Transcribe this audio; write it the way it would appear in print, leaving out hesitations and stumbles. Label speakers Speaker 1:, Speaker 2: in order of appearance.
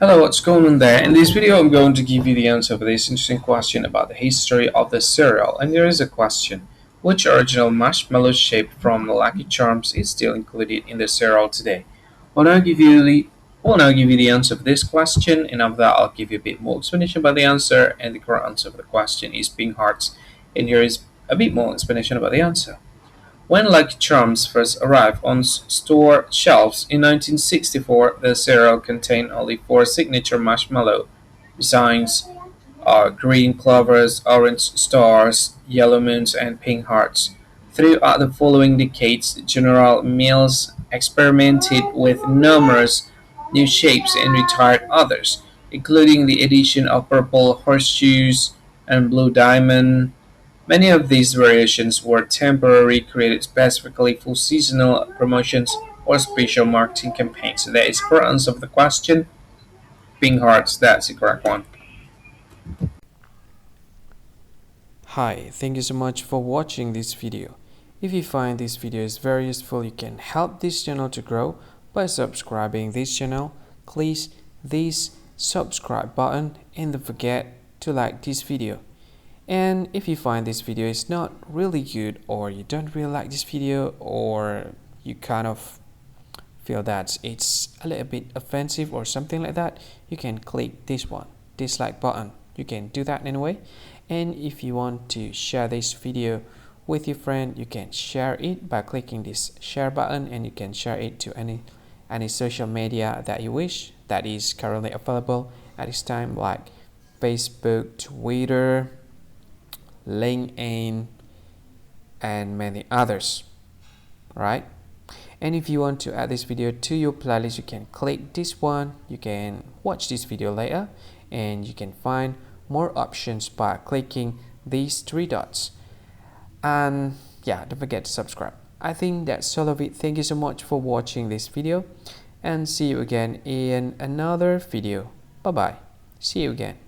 Speaker 1: Hello, what's going on there? In this video, I'm going to give you the answer for this interesting question about the history of the cereal. And there is a question: which original marshmallow shape from Lucky Charms is still included in the cereal today? I'll now give you the answer for this question, and after that, I'll give you a bit more explanation about the answer. And the correct answer for the question is Pink Hearts, and here is a bit more explanation about the answer. When Lucky Charms first arrived on store shelves in 1964, the cereal contained only four signature marshmallow designs: green clovers, orange stars, yellow moons, and pink hearts. Throughout the following decades, General Mills experimented with numerous new shapes and retired others, including the addition of purple horseshoes and blue diamond. Many of these variations were temporarily created specifically for seasonal promotions or special marketing campaigns. So that is the correct answer of the question. Pink hearts, that's the correct one.
Speaker 2: Hi, thank you so much for watching this video. If you find this video is very useful, you can help this channel to grow by subscribing this channel. Please this subscribe button and don't forget to like this video. And if you find this video is not really good, or you don't really like this video, or you kind of feel that it's a little bit offensive or something like that, you can click this one, dislike button. You can do that anyway. And if you want to share this video with your friend, you can share it by clicking this share button, and you can share it to any social media that you wish that is currently available at this time, like Facebook, Twitter, LinkedIn, and many others, right? And if you want to add this video to your playlist, you can click this one. You can watch this video later, and you can find more options by clicking these three dots. And yeah, don't forget to subscribe. I think that's all of it. Thank you so much for watching this video, and see you again in another video. Bye bye. See you again.